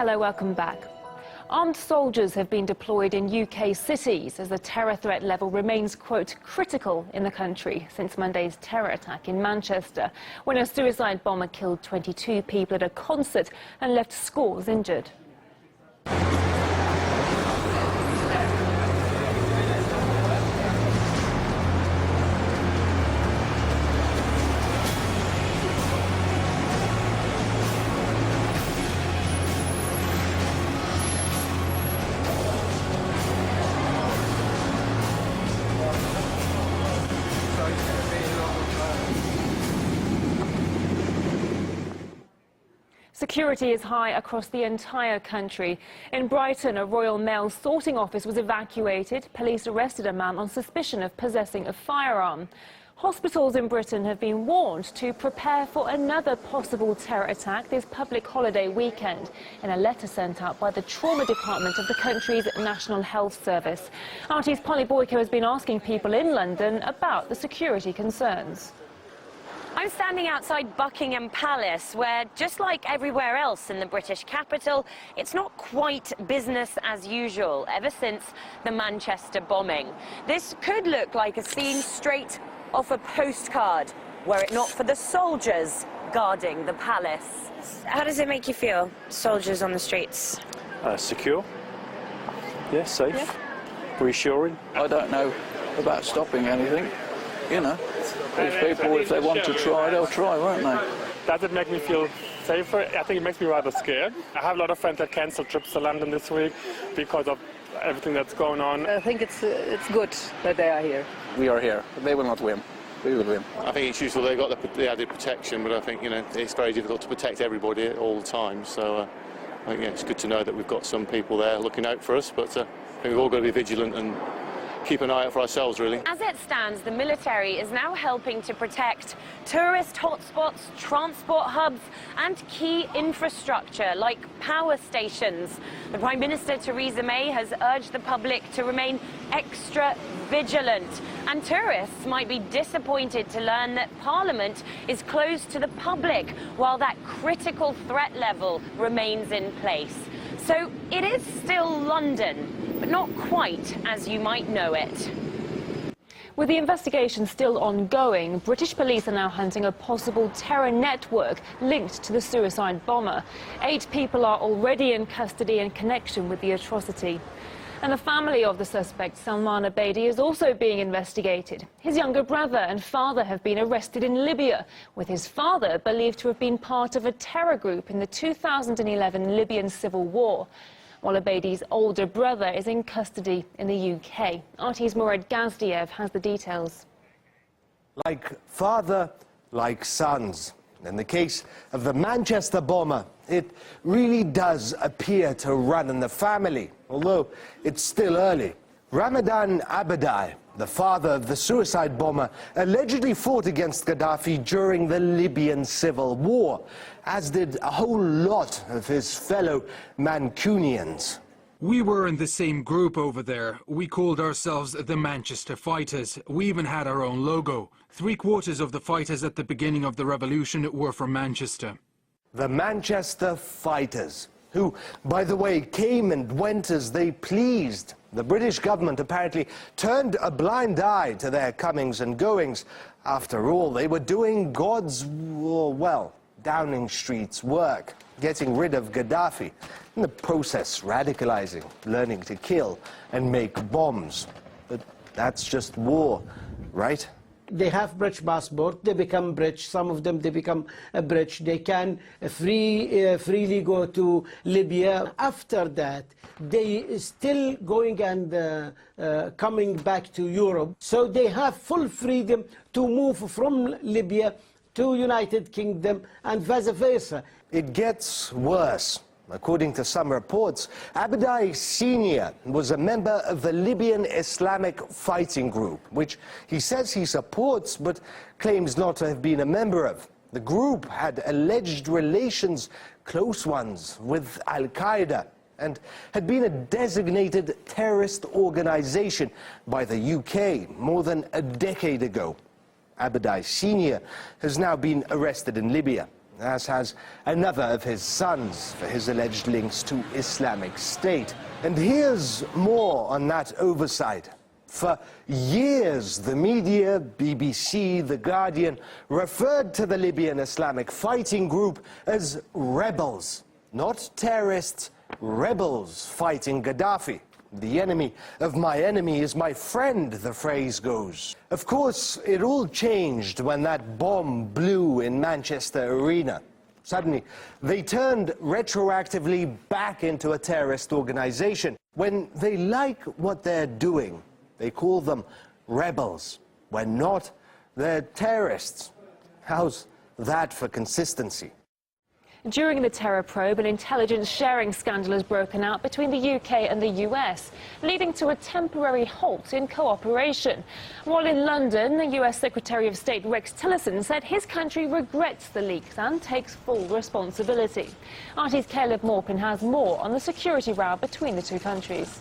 Hello, welcome back. Armed soldiers have been deployed in UK cities as the terror threat level remains, quote, critical in the country since Monday's terror attack in Manchester, when a suicide bomber killed 22 people at a concert and left scores injured. Security is high across the entire country. In Brighton, a Royal Mail sorting office was evacuated. Police arrested a man on suspicion of possessing a firearm. Hospitals in Britain have been warned to prepare for another possible terror attack this public holiday weekend, in a letter sent out by the trauma department of the country's National Health Service. RT's Polly Boyko has been asking people in London about the security concerns. I'm standing outside Buckingham Palace, where, just like everywhere else in the British capital, it's not quite business as usual ever since the Manchester bombing. This could look like a scene straight off a postcard, were it not for the soldiers guarding the palace. How does it make you feel, soldiers on the streets? Secure. Yeah, safe. Yeah. Reassuring. I don't know about stopping anything, you know. These people, if they want to try, they'll try, won't they? Does it make me feel safer? I think it makes me rather scared. I have a lot of friends that cancelled trips to London this week because of everything that's going on. I think it's good that they are here. We are here. They will not win. We will win. I think it's useful they've got the added protection, but I think, you know, it's very difficult to protect everybody all the time. So I think, yeah, it's good to know that we've got some people there looking out for us, but I think we've all got to be vigilant and keep an eye out for ourselves, really. As it stands, the military is now helping to protect tourist hotspots, transport hubs and key infrastructure like power stations. The Prime Minister, Theresa May, has urged the public to remain extra vigilant. And tourists might be disappointed to learn that Parliament is closed to the public while that critical threat level remains in place. So it is still London, but not quite as you might know it. With the investigation still ongoing, British police are now hunting a possible terror network linked to the suicide bomber. 8 people are already in custody in connection with the atrocity. And the family of the suspect, Salman Abedi, is also being investigated. His younger brother and father have been arrested in Libya, with his father believed to have been part of a terror group in the 2011 Libyan civil war, while Abedi's older brother is in custody in the UK. RT's Murad Gazdiev has the details. Like father, like sons. In the case of the Manchester bomber, it really does appear to run in the family, although it's still early. Ramadan Abedi, the father of the suicide bomber, allegedly fought against Gaddafi during the Libyan civil war, as did a whole lot of his fellow Mancunians. We were in the same group over there. We called ourselves the Manchester Fighters. We even had our own logo. 3/4 of the fighters at the beginning of the revolution were from Manchester. The Manchester Fighters, who, by the way, came and went as they pleased. The British government apparently turned a blind eye to their comings and goings. After all, they were doing God's, well, Downing Street's work, getting rid of Gaddafi, in the process radicalizing, learning to kill and make bombs. But that's just war, right? They have British passport, they become British, some of them they become British, they can freely go to Libya. After that, they still going and coming back to Europe. So they have full freedom to move from Libya to United Kingdom and vice versa. It gets worse. According to some reports, Abedi Sr. was a member of the Libyan Islamic Fighting Group, which he says he supports but claims not to have been a member of. The group had alleged relations, close ones, with Al-Qaeda and had been a designated terrorist organization by the UK more than a decade ago. Abedi Sr. has now been arrested in Libya. as has another of his sons for his alleged links to Islamic State. And here's more on that oversight. For years, the media, BBC, The Guardian, referred to the Libyan Islamic fighting group as rebels, not terrorists, rebels fighting Gaddafi. The enemy of my enemy is my friend, the phrase goes. Of course, it all changed when that bomb blew in Manchester Arena. Suddenly, they turned retroactively back into a terrorist organization. When they like what they're doing, they call them rebels. When not, they're terrorists. How's that for consistency? During the terror probe, an intelligence sharing scandal has broken out between the UK and the US, leading to a temporary halt in cooperation. While in London, the US Secretary of State Rex Tillerson said his country regrets the leaks and takes full responsibility. RT's Caleb Morpin has more on the security row between the two countries.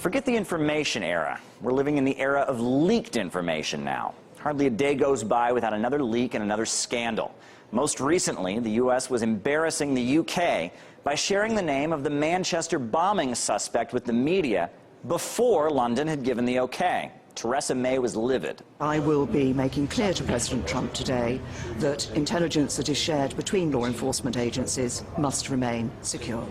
Forget the information era. We're living in the era of leaked information now. Hardly a day goes by without another leak and another scandal. Most recently, the U.S. was embarrassing the U.K. by sharing the name of the Manchester bombing suspect with the media before London had given the okay. Theresa May was livid. I will be making clear to President Trump today that intelligence that is shared between law enforcement agencies must remain secure.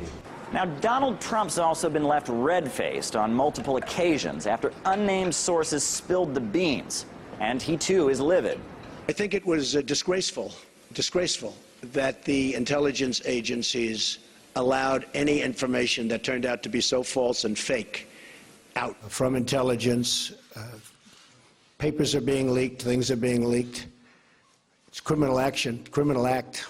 Now, Donald Trump's also been left red-faced on multiple occasions after unnamed sources spilled the beans, and he too is livid. I think it was disgraceful that the intelligence agencies allowed any information that turned out to be so false and fake out. From intelligence, papers are being leaked, things are being leaked. It's criminal action, criminal act.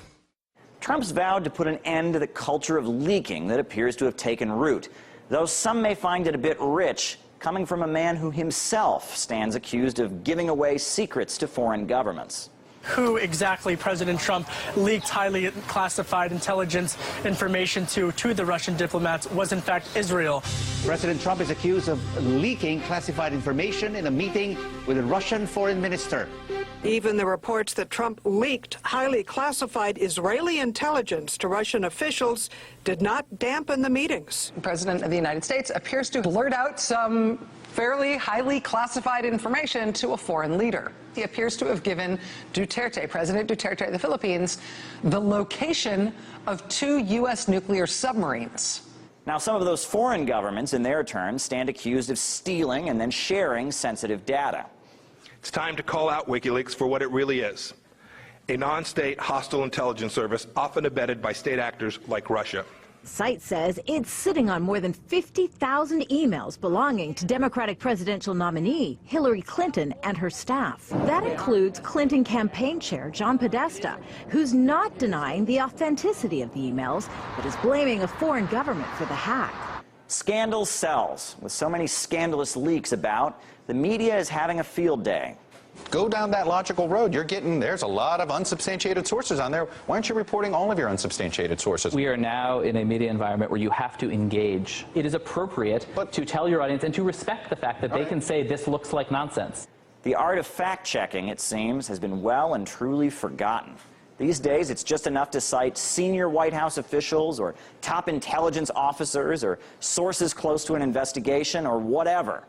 Trump's vowed to put an end to the culture of leaking that appears to have taken root, though some may find it a bit rich, coming from a man who himself stands accused of giving away secrets to foreign governments. Who exactly President Trump leaked highly classified intelligence information to the Russian diplomats was in fact Israel. President Trump is accused of leaking classified information in a meeting with a Russian foreign minister. Even the reports that Trump leaked highly classified Israeli intelligence to Russian officials did not dampen the meetings. The President of the United States appears to blurt out some fairly highly classified information to a foreign leader. He appears to have given President Duterte of the Philippines, the location of 2 U.S. nuclear submarines. Now, some of those foreign governments, in their turn, stand accused of stealing and then sharing sensitive data. It's time to call out WikiLeaks for what it really is: a non-state hostile intelligence service often abetted by state actors like Russia. The site says it's sitting on more than 50,000 emails belonging to Democratic presidential nominee Hillary Clinton and her staff. That includes Clinton campaign chair John Podesta, who's not denying the authenticity of the emails, but is blaming a foreign government for the hack. Scandal sells. With so many scandalous leaks about, the media is having a field day. Go down that logical road. There's a lot of unsubstantiated sources on there. Why aren't you reporting all of your unsubstantiated sources? We are now in a media environment where you have to engage. It is appropriate to tell your audience and to respect the fact that they can say this looks like nonsense. The art of fact-checking, it seems, has been well and truly forgotten. These days, it's just enough to cite senior White House officials or top intelligence officers or sources close to an investigation or whatever.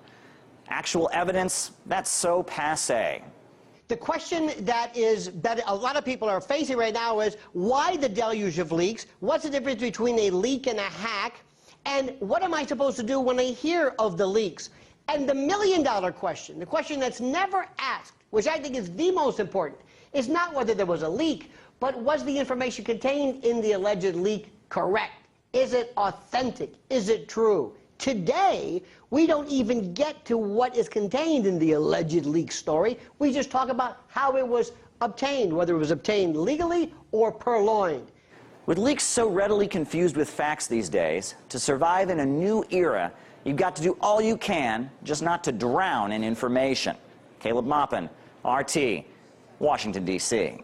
Actual evidence, that's so passé. The question that a lot of people are facing right now is, why the deluge of leaks? What's the difference between a leak and a hack? And what am I supposed to do when I hear of the leaks? And the million-dollar question, the question that's never asked, which I think is the most important, is not whether there was a leak, but was the information contained in the alleged leak correct? Is it authentic? Is it true? Today, we don't even get to what is contained in the alleged leak story. We just talk about how it was obtained, whether it was obtained legally or purloined. With leaks so readily confused with facts these days, to survive in a new era, you've got to do all you can, just not to drown in information. Caleb Maupin, RT, Washington, D.C.